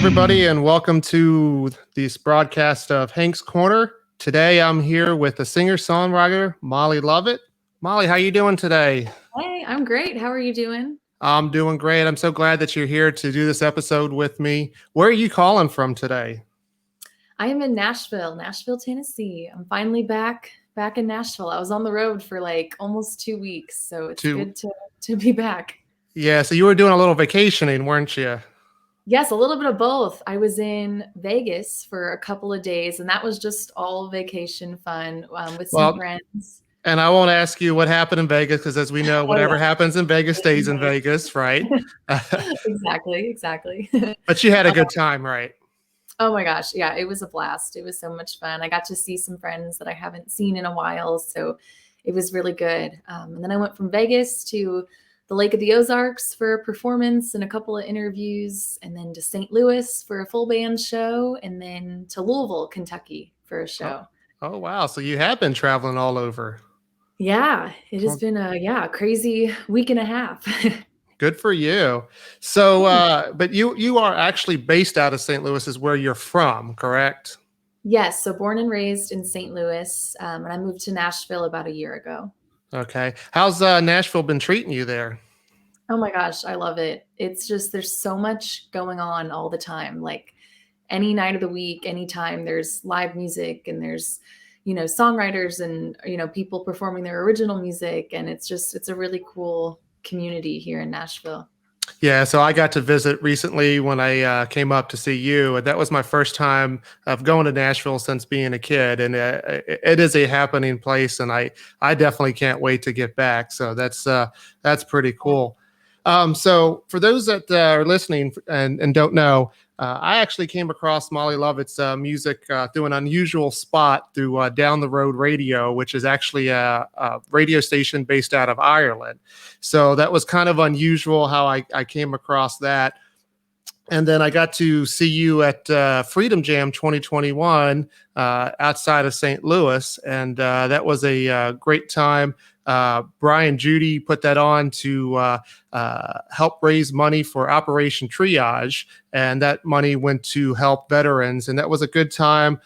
everybody, and welcome to this broadcast of Hank's Corner. Today, I'm here with the singer-songwriter Molly Lovette. Molly, how you doing today? Hey, I'm great. How are you doing? I'm doing great. I'm so glad that you're here to do this episode with me. Where are you calling from today? I am in Nashville, Tennessee. I'm finally back in Nashville. I was on the road for like almost 2 weeks, so it's good to be back. Yeah, so you were doing a little vacationing, weren't you? Yes, a little bit of both. I was in Vegas for a couple of days, and that was just all vacation fun with some friends. And I won't ask you what happened in Vegas, because as we know, whatever happens in Vegas stays in Vegas, right? Exactly. But you had a good time, right? Oh my gosh. Yeah, it was a blast. It was so much fun. I got to see some friends that I haven't seen in a while. So it was really good. And then I went from Vegas to the Lake of the Ozarks for a performance and a couple of interviews, and then to St. Louis for a full band show, and then to Louisville, Kentucky for a show. Oh wow. So you have been traveling all over. Yeah, it has been a crazy week and a half. Good for you. So, but you are actually based out of St. Louis, is where you're from, correct? Yes. So born and raised in St. Louis, and I moved to Nashville about a year ago. Okay. How's Nashville been treating you there? Oh my gosh, I love it. It's just, there's so much going on all the time. Like any night of the week, anytime there's live music, and there's, songwriters and, people performing their original music. And it's a really cool community here in Nashville. Yeah, so I got to visit recently when I came up to see you, and that was my first time of going to Nashville since being a kid, and it is a happening place, and I definitely can't wait to get back. So that's pretty cool. So for those that are listening and don't know, I actually came across Molly Lovette's music through an unusual spot through Down the Road Radio, which is actually a radio station based out of Ireland. So that was kind of unusual how I came across that. And then I got to see you at Freedom Jam 2021 outside of St. Louis, and that was a great time. Brian Judy put that on to help raise money for Operation Triage, and that money went to help veterans, and that was a good time.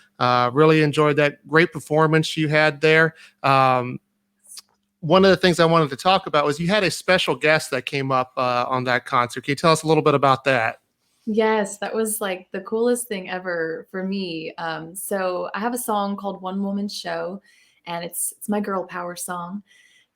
Really enjoyed that. Great performance you had there. One of the things I wanted to talk about was you had a special guest that came up on that concert. Can you tell us a little bit about that? Yes, that was like the coolest thing ever for me. So I have a song called One Woman Show, and it's my girl power song.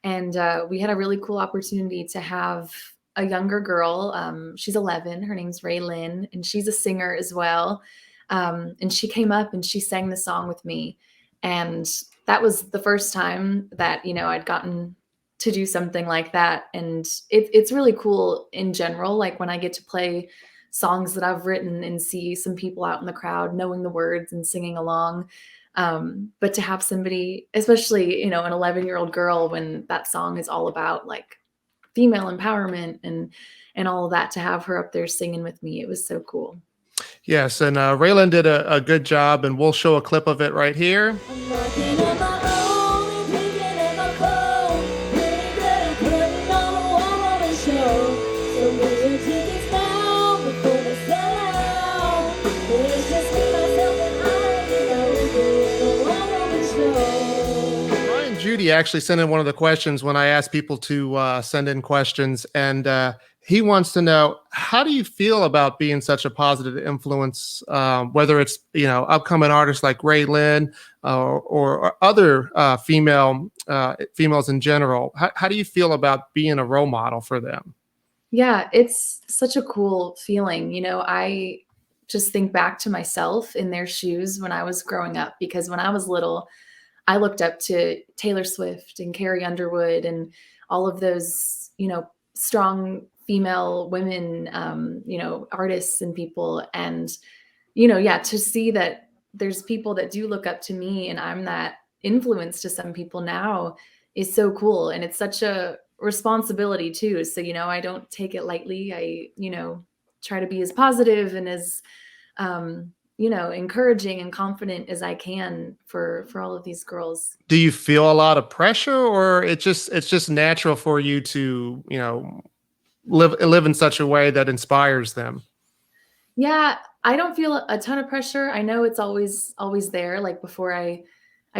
And we had a really cool opportunity to have a younger girl. She's 11. Her name's Raylyn, and she's a singer as well. And she came up and she sang the song with me. And that was the first time that, I'd gotten to do something like that. And it's really cool in general. Like when I get to play songs that I've written and see some people out in the crowd knowing the words and singing along. But to have somebody, especially, an 11-year-old girl, when that song is all about like female empowerment and all of that, to have her up there singing with me, it was so cool. Yes, and Raylyn did a good job, and we'll show a clip of it right here. Judy actually sent in one of the questions when I asked people to send in questions, and he wants to know, how do you feel about being such a positive influence, whether it's upcoming artists like Raylyn or other females in general? How do you feel about being a role model for them? Yeah, it's such a cool feeling. I just think back to myself in their shoes when I was growing up, because when I was little, I looked up to Taylor Swift and Carrie Underwood and all of those, strong female women, artists and people. And, to see that there's people that do look up to me and I'm that influence to some people now is so cool. And it's such a responsibility too. So, I don't take it lightly. I, try to be as positive and as, encouraging and confident as I can for all of these girls. Do you feel a lot of pressure, or it's just natural for you to, live in such a way that inspires them? Yeah, I don't feel a ton of pressure. I know it's always there. Like before I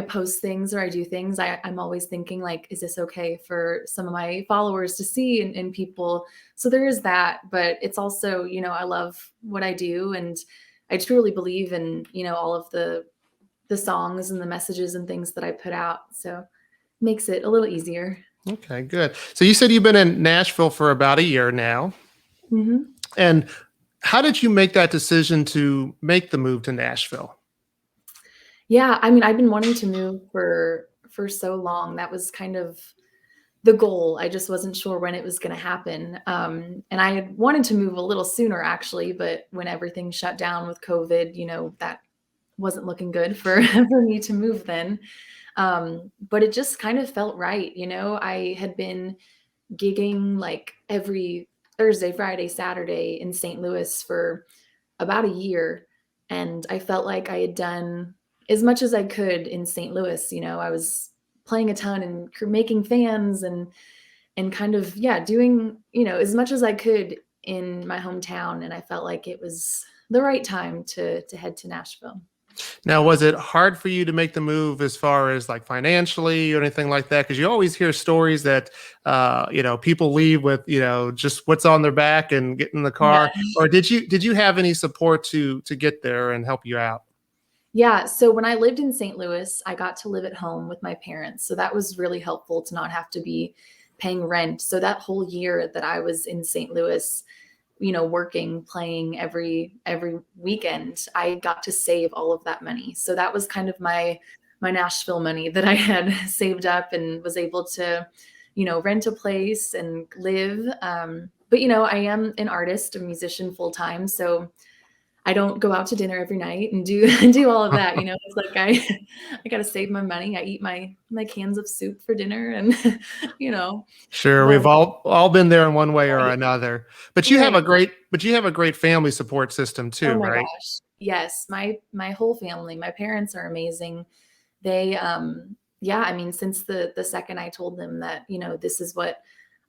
post things or I do things, I'm always thinking like, is this okay for some of my followers to see and people? So there is that, but it's also, I love what I do and I truly believe in, all of the songs and the messages and things that I put out. So it makes it a little easier. Okay, good. So you said you've been in Nashville for about a year now. Hmm. And how did you make that decision to make the move to Nashville? Yeah, I mean, I've been wanting to move for so long. That was kind of the goal. I just wasn't sure when it was going to happen. And I had wanted to move a little sooner, actually, but when everything shut down with COVID, that wasn't looking good for for me to move then. But it just kind of felt right. I had been gigging like every Thursday, Friday, Saturday in St. Louis for about a year. And I felt like I had done as much as I could in St. Louis. I was playing a ton and making fans and kind of, yeah, doing, as much as I could in my hometown. And I felt like it was the right time to head to Nashville. Now, was it hard for you to make the move as far as like financially or anything like that? Because you always hear stories that, people leave with, just what's on their back and get in the Yeah. car. Or did you have any support to get there and help you out? Yeah. So when I lived in St. Louis, I got to live at home with my parents. So that was really helpful to not have to be paying rent. So that whole year that I was in St. Louis, working, playing every weekend, I got to save all of that money. So that was kind of my Nashville money that I had saved up and was able to, rent a place and live. But I am an artist, a musician full time. So I don't go out to dinner every night and do do all of that. It's like I got to save my money. I eat my cans of soup for dinner, and you know, Sure, but we've all been there in one way or right, another. But right. you have a great family support system Oh too, my right? gosh, yes, my whole family, my parents are amazing. They, yeah, I mean, since the second I told them that this is what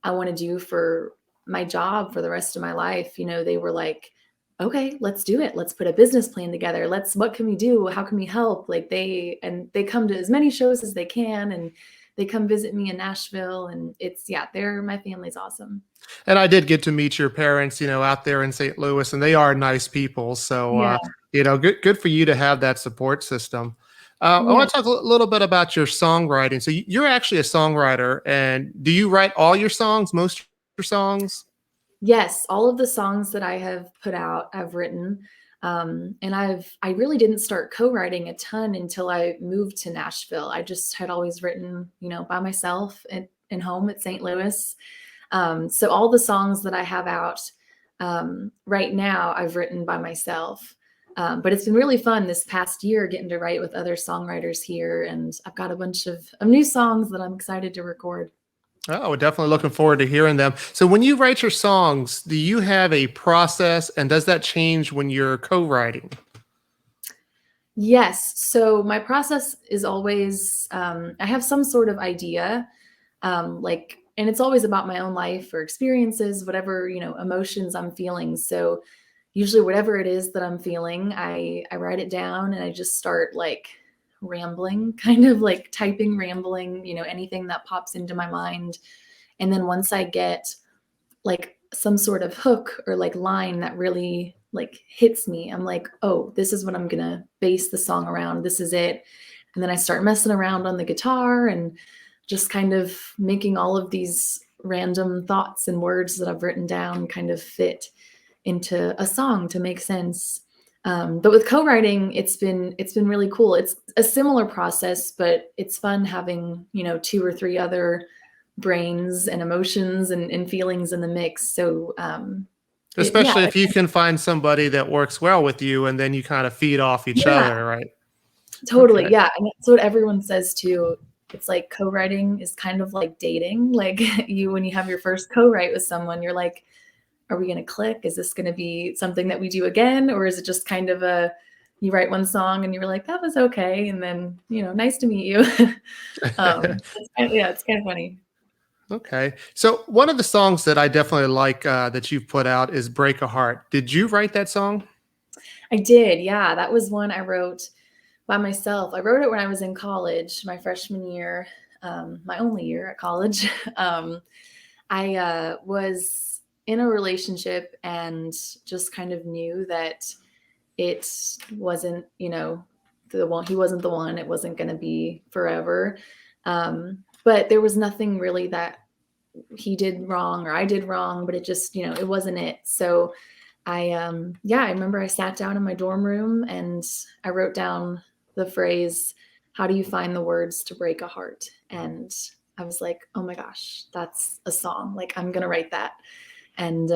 I want to do for my job for the rest of my life, they were like, okay, let's do it. Let's put a business plan together. What can we do? How can we help? Like they come to as many shows as they can and they come visit me in Nashville and yeah, my family's awesome. And I did get to meet your parents, out there in St. Louis, and they are nice people. So, Yeah. good for you to have that support system. I Yeah. want to talk a little bit about your songwriting. So, you're actually a songwriter, and do you write all your songs, most of your songs? Yes, all of the songs that I have put out, I've written. And I really didn't start co-writing a ton until I moved to Nashville. I just had always written, by myself in home at St. Louis. So all the songs that I have out right now, I've written by myself. But it's been really fun this past year getting to write with other songwriters here. And I've got a bunch of new songs that I'm excited to record. Oh, we're definitely looking forward to hearing them. So, when you write your songs, do you have a process, and does that change when you're co-writing? Yes. So my process is always I have some sort of idea, and it's always about my own life or experiences, whatever emotions I'm feeling. So usually, whatever it is that I'm feeling, I write it down and I just start like rambling, kind of like typing, rambling, anything that pops into my mind. And then once I get like some sort of hook or like line that really like hits me, I'm like, oh, this is what I'm gonna base the song around. This is it. And then I start messing around on the guitar and just kind of making all of these random thoughts and words that I've written down kind of fit into a song to make sense. But with co-writing, it's been really cool. It's a similar process, but it's fun having two or three other brains and emotions and feelings in the mix. So yeah, Especially if you can find somebody that works well with you, and then you kind of feed off each yeah, other, right? totally. Okay. Yeah, and that's what everyone says too. It's like co-writing is kind of like dating. Like when you have your first co-write with someone, you're like, are we going to click? Is this going to be something that we do again? Or is it just kind of you write one song and you were like, that was okay. And then, nice to meet you. Yeah, it's kind of funny. Okay. So one of the songs that I definitely like that you've put out is "Break a Heart." Did you write that song? I did. Yeah. That was one I wrote by myself. I wrote it when I was in college, my freshman year, my only year at college. um, I was in a relationship and just kind of knew that it wasn't, the one. He wasn't the one. It wasn't going to be forever. But there was nothing really that he did wrong or I did wrong, but it just, it wasn't it. So I remember I sat down in my dorm room and I wrote down the phrase, "How do you find the words to break a heart?" And I was like, oh my gosh, that's a song. Like, I'm going to write that. And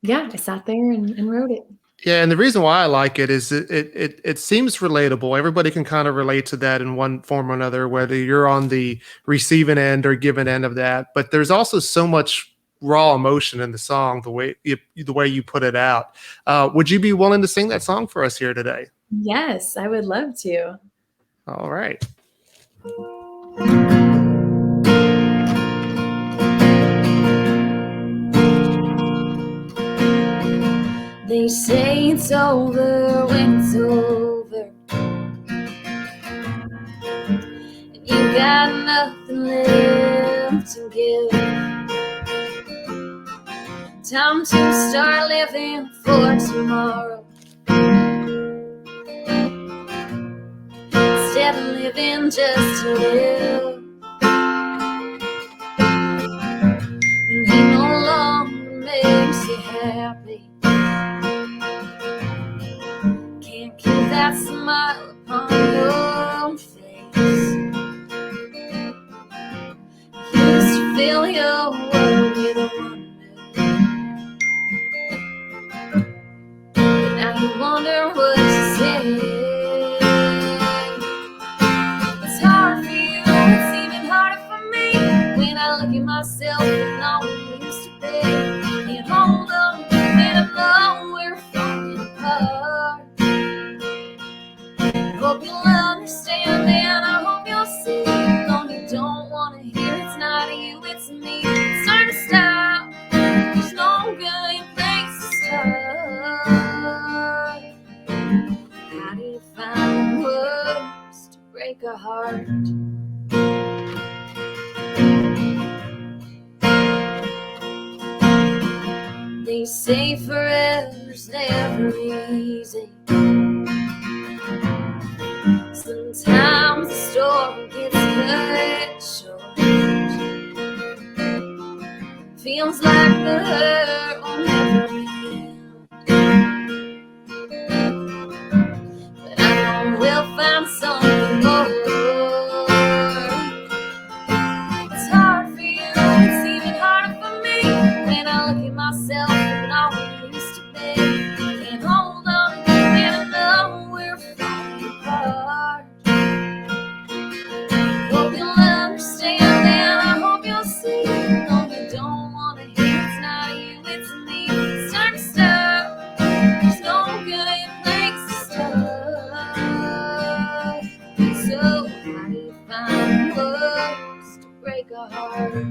yeah, I sat there and wrote it. Yeah, and the reason why I like it is it seems relatable. Everybody can kind of relate to that in one form or another, whether you're on the receiving end or giving end of that. But there's also so much raw emotion in the song, the way you put it out. Would you be willing to sing that song for us here today? Yes, I would love to. All right. They say it's over when it's over, and you got nothing left to give. Time to start living for tomorrow, instead of living just to live. And he no longer makes you happy, can't keep that smile upon your face. Used to fill your world with wonder, but now you wonder what to say. It's hard for you, it's even harder for me, when I look at myself and all we used to be. Can't hold on, and I know we're falling apart. Hope you'll understand and I hope you'll see. No, you don't want to hear, it's not you, it's me. It's time to stop, there's no good place to start. How do you find words to break a heart? They say forever's never easy. Sometimes the story gets cut short. Feels like the hurt will never end, but I know we'll find something more. It's hard for you, it's even harder for me, when I look at myself and all we used to be. Can't hold on, and I know we're falling apart. Hope you'll understand and I hope you'll see. No, you don't want to hear, it's not you, it's me. It's time to stop, there's no good place to start. So how do you find words to break a heart?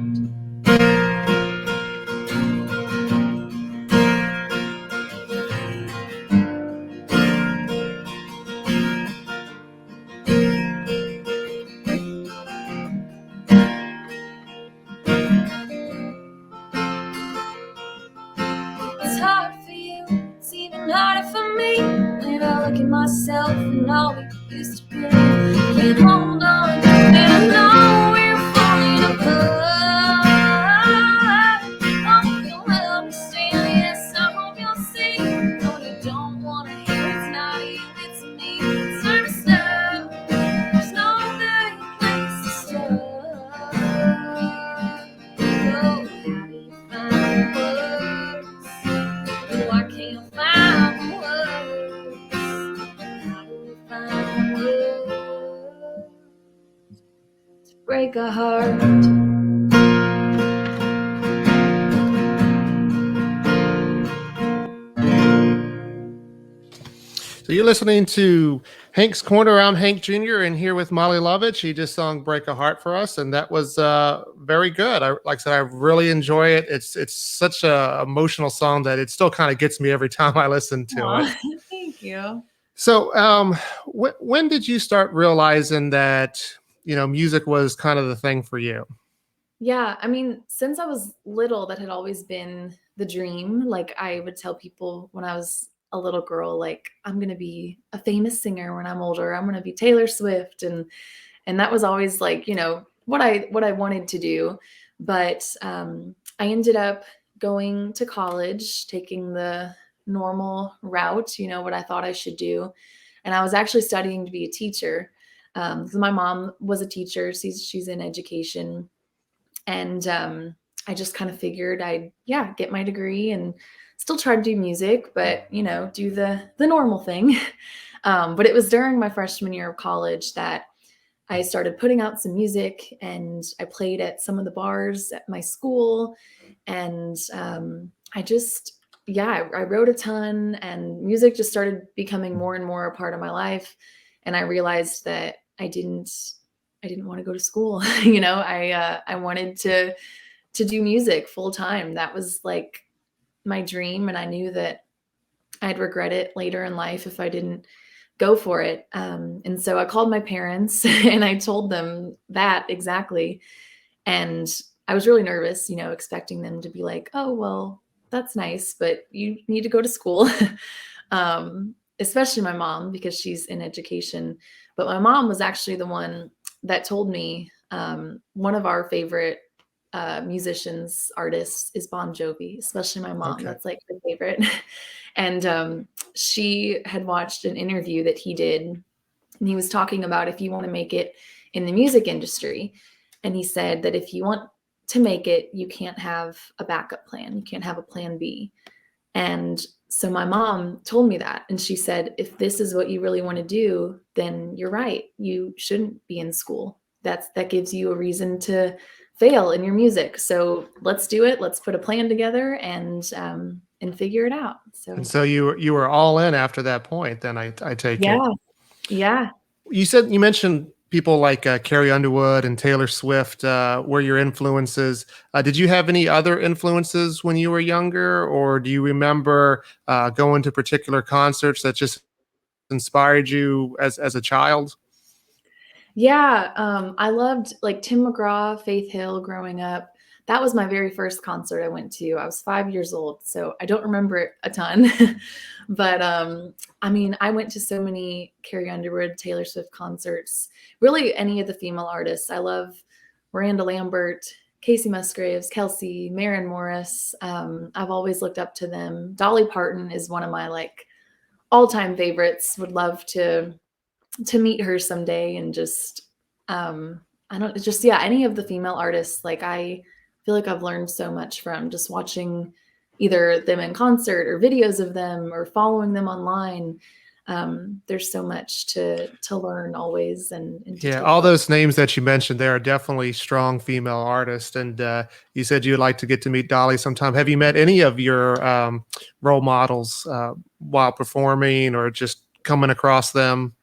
It's hard for you, it's even harder for me, when I look at myself and all we used to be. Can't hold on, and I know we're falling apart. I hope you'll understand, yes, I hope you'll see. No, you don't want to hear, it's not you, it's me. It's time to stop, there's no good place to start. So how do you find words? No, I can't find words. How do you find words to break a heart? So you're listening to Hank's Corner. I'm Hank Jr. and here with Molly Lovett. She just sung "Break a Heart" for us, and that was very good. Like I said, I really enjoy it. It's such a emotional song that it still kind of gets me every time I listen to Aw, it. thanks. you. So, when did you start realizing that, music was kind of the thing for you? Yeah, I mean, since I was little, that had always been the dream. Like I would tell people when I was a little girl, like, I'm gonna be a famous singer when I'm older. I'm gonna be Taylor Swift. And that was always like, what I wanted to do. But I ended up going to college, taking the normal route, what I thought I should do. And I was actually studying to be a teacher. So my mom was a teacher. She's in education, and I just kind of figured I'd get my degree and still try to do music, but do the normal thing. But it was during my freshman year of college that I started putting out some music, and I played at some of the bars at my school. And I just, I wrote a ton, and music just started becoming more and more a part of my life. And I realized that I didn't want to go to school. I wanted to do music full time. That was like my dream. And I knew that I'd regret it later in life if I didn't go for it. And so I called my parents and I told them that exactly. And I was really nervous, expecting them to be like, oh, well, that's nice, but you need to go to school. Especially my mom, because she's in education. But my mom was actually the one that told me one of our favorite musicians, artists is Bon Jovi, especially my mom. Okay. That's like her favorite. And she had watched an interview that he did, and he was talking about if you want to make it in the music industry. And he said that if you want to make it, you can't have a backup plan. You can't have a plan B. And so my mom told me that. And she said, if this is what you really want to do, then you're right. You shouldn't be in school. That gives you a reason to fail in your music. So let's do it. Let's put a plan together and figure it out. And So so you were all in after that point. Then I take it. yeah, yeah. You mentioned people like Carrie Underwood and Taylor Swift were your influences. Did you have any other influences when you were younger, or do you remember going to particular concerts that just inspired you as a child? Yeah, I loved like Tim McGraw, Faith Hill growing up. That was my very first concert I went to. I was 5 years old, so I don't remember it a ton. But I mean, I went to so many Carrie Underwood, Taylor Swift concerts. Really, any of the female artists. I love Miranda Lambert, Casey Musgraves, Kelsey, Maren Morris. I've always looked up to them. Dolly Parton is one of my like all-time favorites. Would love to meet her someday. And just I don't just any of the female artists, like I feel like I've learned so much from just watching either them in concert or videos of them or following them online. There's so much to learn always, and to Yeah, take all away. those names that you mentioned there are definitely strong female artists. And you said you'd like to get to meet Dolly sometime. Have you met any of your role models while performing or just coming across them?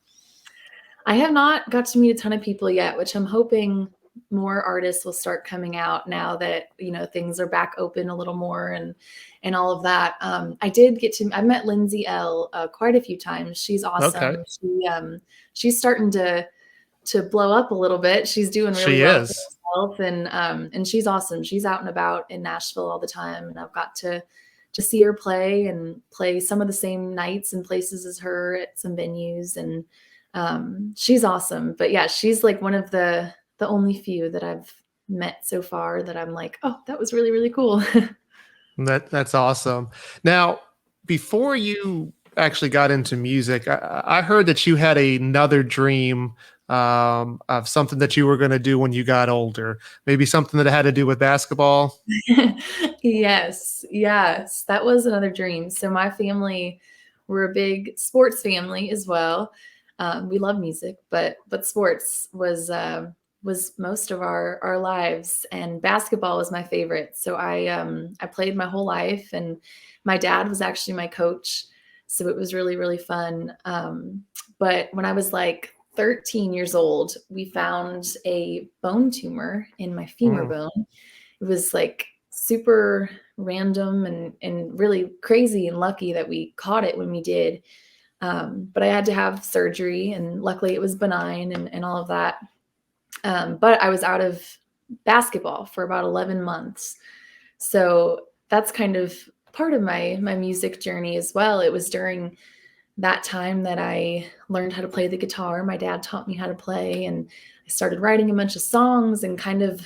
I have not got to meet a ton of people yet, which I'm hoping more artists will start coming out now that things are back open a little more, and all of that. I met Lindsay L quite a few times. She's Okay, awesome. She's starting to blow up a little bit. She's doing really she well for is. herself, and she's awesome. She's out and about in Nashville all the time, and I've got to see her play and play some of the same nights and places as her at some venues. And she's awesome. But yeah, she's like one of the only few that I've met so far that I'm like, oh, that was really, really cool. That's awesome. Now, before you actually got into music, I heard that you had another dream of something that you were going to do when you got older. Maybe something that had to do with basketball. Yes, yes, that was another dream. So my family, we're a big sports family as well. We love music, but sports was most of our lives, and basketball was my favorite. So I played my whole life, and my dad was actually my coach, so it was really really fun. But when I was like 13 years old, we found a bone tumor in my femur Mm, bone. It was like super random and really crazy and lucky that we caught it when we did. But I had to have surgery, and luckily it was benign and all of that. But I was out of basketball for about 11 months. So that's kind of part of my music journey as well. It was during that time that I learned how to play the guitar. My dad taught me how to play, and I started writing a bunch of songs and kind of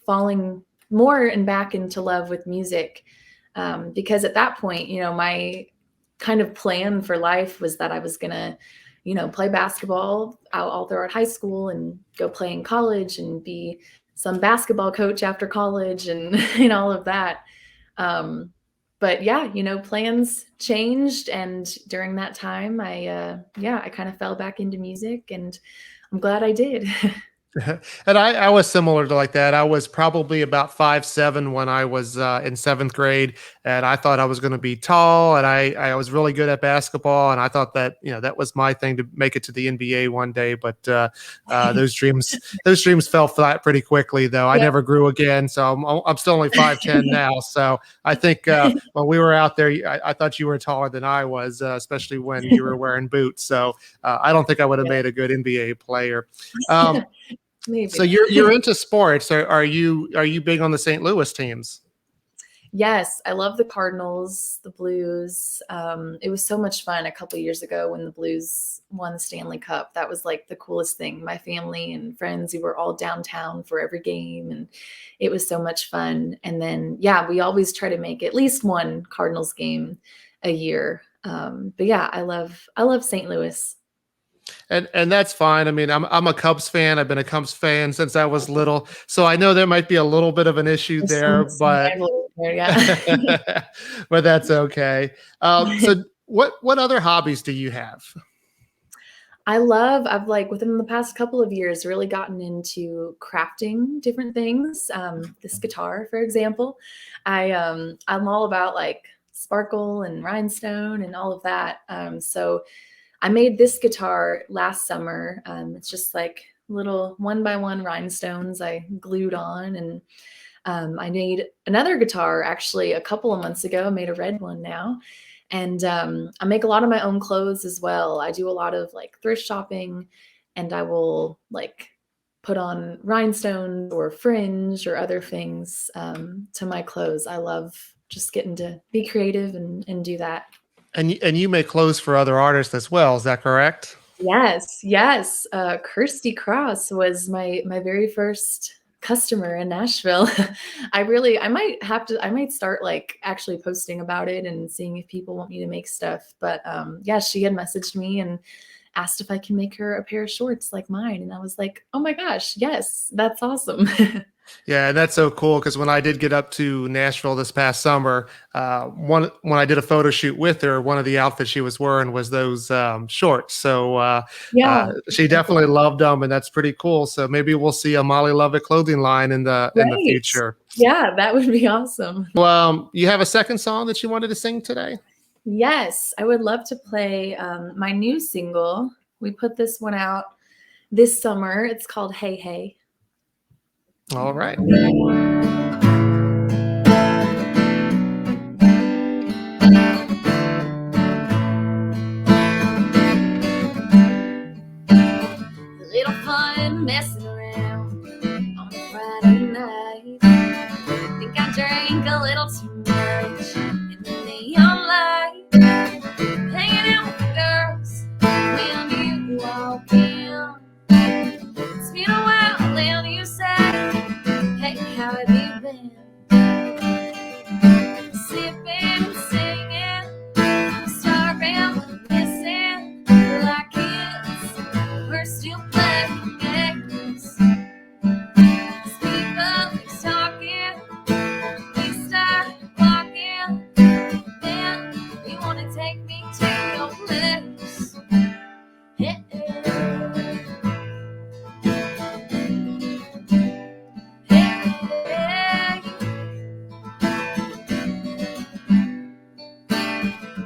falling more and back into love with music. Because at that point, my kind of plan for life was that I was going to, play basketball out all throughout high school and go play in college and be some basketball coach after college and, and all of that. But yeah, plans changed. And during that time, I kind of fell back into music, and I'm glad I did. And I was similar to like that. I was probably about 5'7" when I was in seventh grade, and I thought I was going to be tall, and I was really good at basketball, and I thought that that was my thing to make it to the NBA one day. But those dreams fell flat pretty quickly, though. I Yeah. never grew again, so I'm still only 5'10" now. So I think when we were out there, I thought you were taller than I was, especially when you were wearing boots. So I don't think I would have made a good NBA player. Maybe. So you're into sports. Are you big on the St. Louis teams? Yes, I love the Cardinals, the Blues. It was so much fun a couple years ago when the Blues won the Stanley Cup. That was like the coolest thing. My family and friends, we were all downtown for every game, and it was so much fun. And then, yeah, we always try to make at least one Cardinals game a year. But yeah, I love St. Louis. And that's fine. I mean, I'm a Cubs fan. I've been a Cubs fan since I was little, so I know there might be a little bit of an issue There's there, some but rivalry there, yeah. but that's okay. So what other hobbies do you have? I've like within the past couple of years really gotten into crafting different things. This guitar, for example, I'm all about like sparkle and rhinestone and all of that. So I made this guitar last summer. It's just like little one by one rhinestones I glued on, and I made another guitar actually a couple of months ago. I made a red one now. And I make a lot of my own clothes as well. I do a lot of like thrift shopping, and I will like put on rhinestones or fringe or other things to my clothes. I love just getting to be creative and do that. And you make clothes for other artists as well. Is that correct? Yes, yes. Kirsty Cross was my very first customer in Nashville. I might start like actually posting about it and seeing if people want me to make stuff. But yeah, she had messaged me and asked if I can make her a pair of shorts like mine. And I was like, oh my gosh, yes, that's awesome. Yeah, and that's so cool because when I did get up to Nashville this past summer, when I did a photo shoot with her, one of the outfits she was wearing was those shorts. So Yeah. she definitely loved them, and that's pretty cool. So maybe we'll see a Molly Lovett clothing line in the Right. future. Yeah, that would be awesome. Well, you have a second song that you wanted to sing today? Yes, I would love to play my new single. We put this one out this summer. It's called Hey Hey. All right. Little fun messing around on a Friday night. Think I drank a little too much in the neon light. Hanging out with the girls when you walk in. It's been a while, then you say, hey, how have you been? Sipping and singing, starving, missing, like kids. We're still playing games. People talking, we start walking. Then you wanna take me to your place. Hey, hey, hey.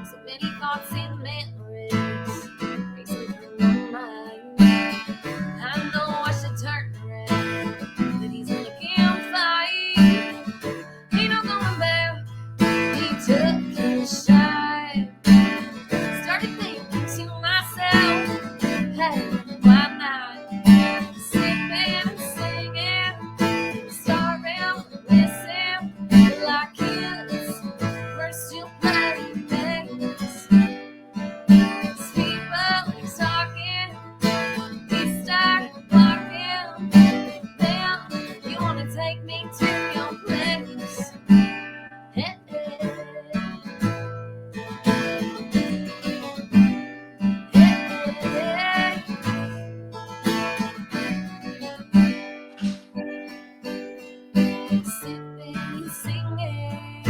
So many thoughts and memories racing through my mind. I Why not? Sleeping and singing, starving, listen, like kids, we're still playing games. People talking, we start walking, then you wanna take me to your place. Hey, hey. Sipping, singing,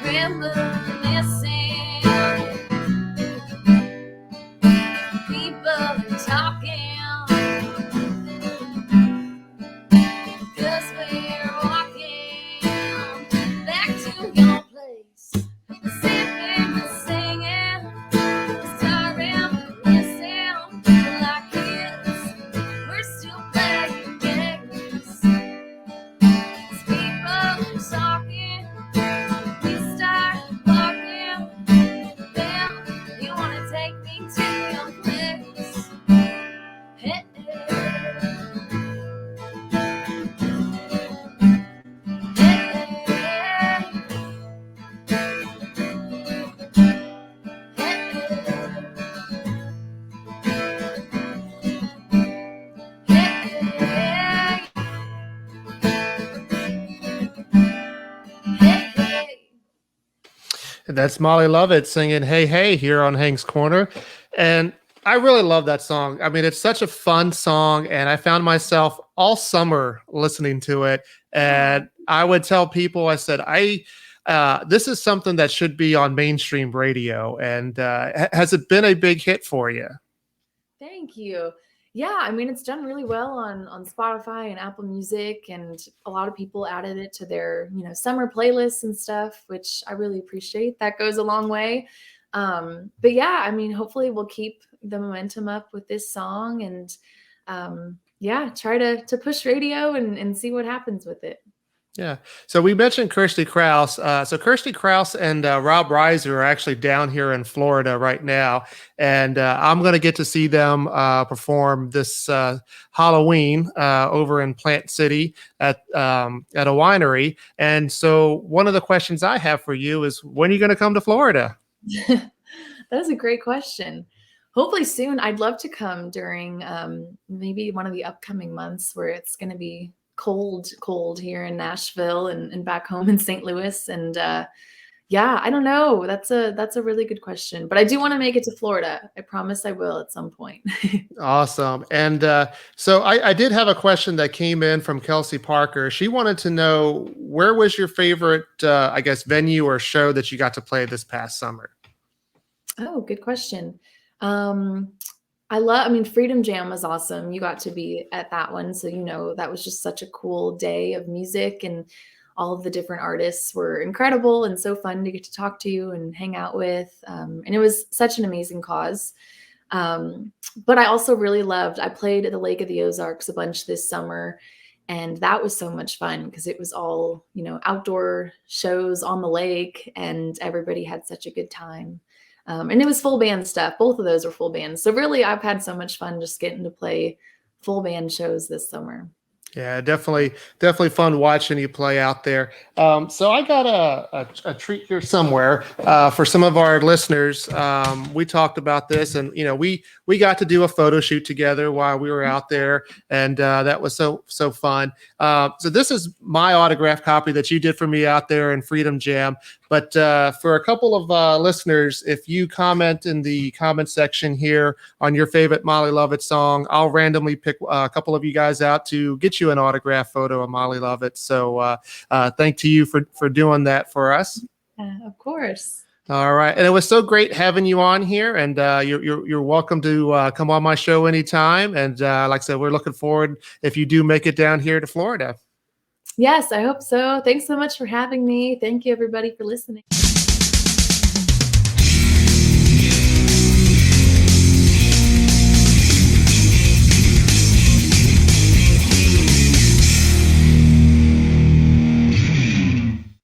reminiscing, people talking, 'cause we're walking back to your place. Sipping, singing, starring, listen, like kids, we're still playing games. People talking, we start walking, then you wanna take me to your place. Hey, That's Molly Lovett singing "Hey Hey" here on Hank's Corner, and I really love that song. I mean, it's such a fun song, and I found myself all summer listening to it. And I would tell people, I said, this is something that should be on mainstream radio. And has it been a big hit for you? Thank you. Yeah, I mean, it's done really well on Spotify and Apple Music, and a lot of people added it to their, summer playlists and stuff, which I really appreciate. That goes a long way. But yeah, I mean, hopefully we'll keep the momentum up with this song, and yeah, try to push radio and see what happens with it. Yeah. So we mentioned Kirsty Krause. So Kirsty Krause and Rob Reiser are actually down here in Florida right now, and I'm going to get to see them perform this Halloween over in Plant City at a winery. And so one of the questions I have for you is, when are you going to come to Florida? That's a great question. Hopefully soon. I'd love to come during maybe one of the upcoming months where it's going to be cold here in Nashville and back home in St. Louis. And yeah, I don't know. That's a really good question, but I do want to make it to Florida. I promise I will at some point. Awesome. And so I did have a question that came in from Kelsey Parker. She wanted to know, where was your favorite, I guess, venue or show that you got to play this past summer? Oh, good question. I mean, Freedom Jam was awesome. You got to be at that one. So, that was just such a cool day of music, and all of the different artists were incredible and so fun to get to talk to you and hang out with. And it was such an amazing cause. But I also really I played at the Lake of the Ozarks a bunch this summer, and that was so much fun because it was all, outdoor shows on the lake, and everybody had such a good time. And it was full band stuff. Both of those were full bands. So really, I've had so much fun just getting to play full band shows this summer. Yeah, definitely fun watching you play out there. So I got a treat here somewhere for some of our listeners. We talked about this, and we got to do a photo shoot together while we were out there, and that was so fun. So this is my autograph copy that you did for me out there in Freedom Jam. But for a couple of listeners, if you comment in the comment section here on your favorite Molly Lovett song, I'll randomly pick a couple of you guys out to get you an autograph photo of Molly Lovett. So thank to you for doing that for us. Of course. All right. And it was so great having you on here, and you're welcome to come on my show anytime. And like I said, we're looking forward if you do make it down here to Florida. Yes, I hope so. Thanks so much for having me. Thank you, everybody, for listening.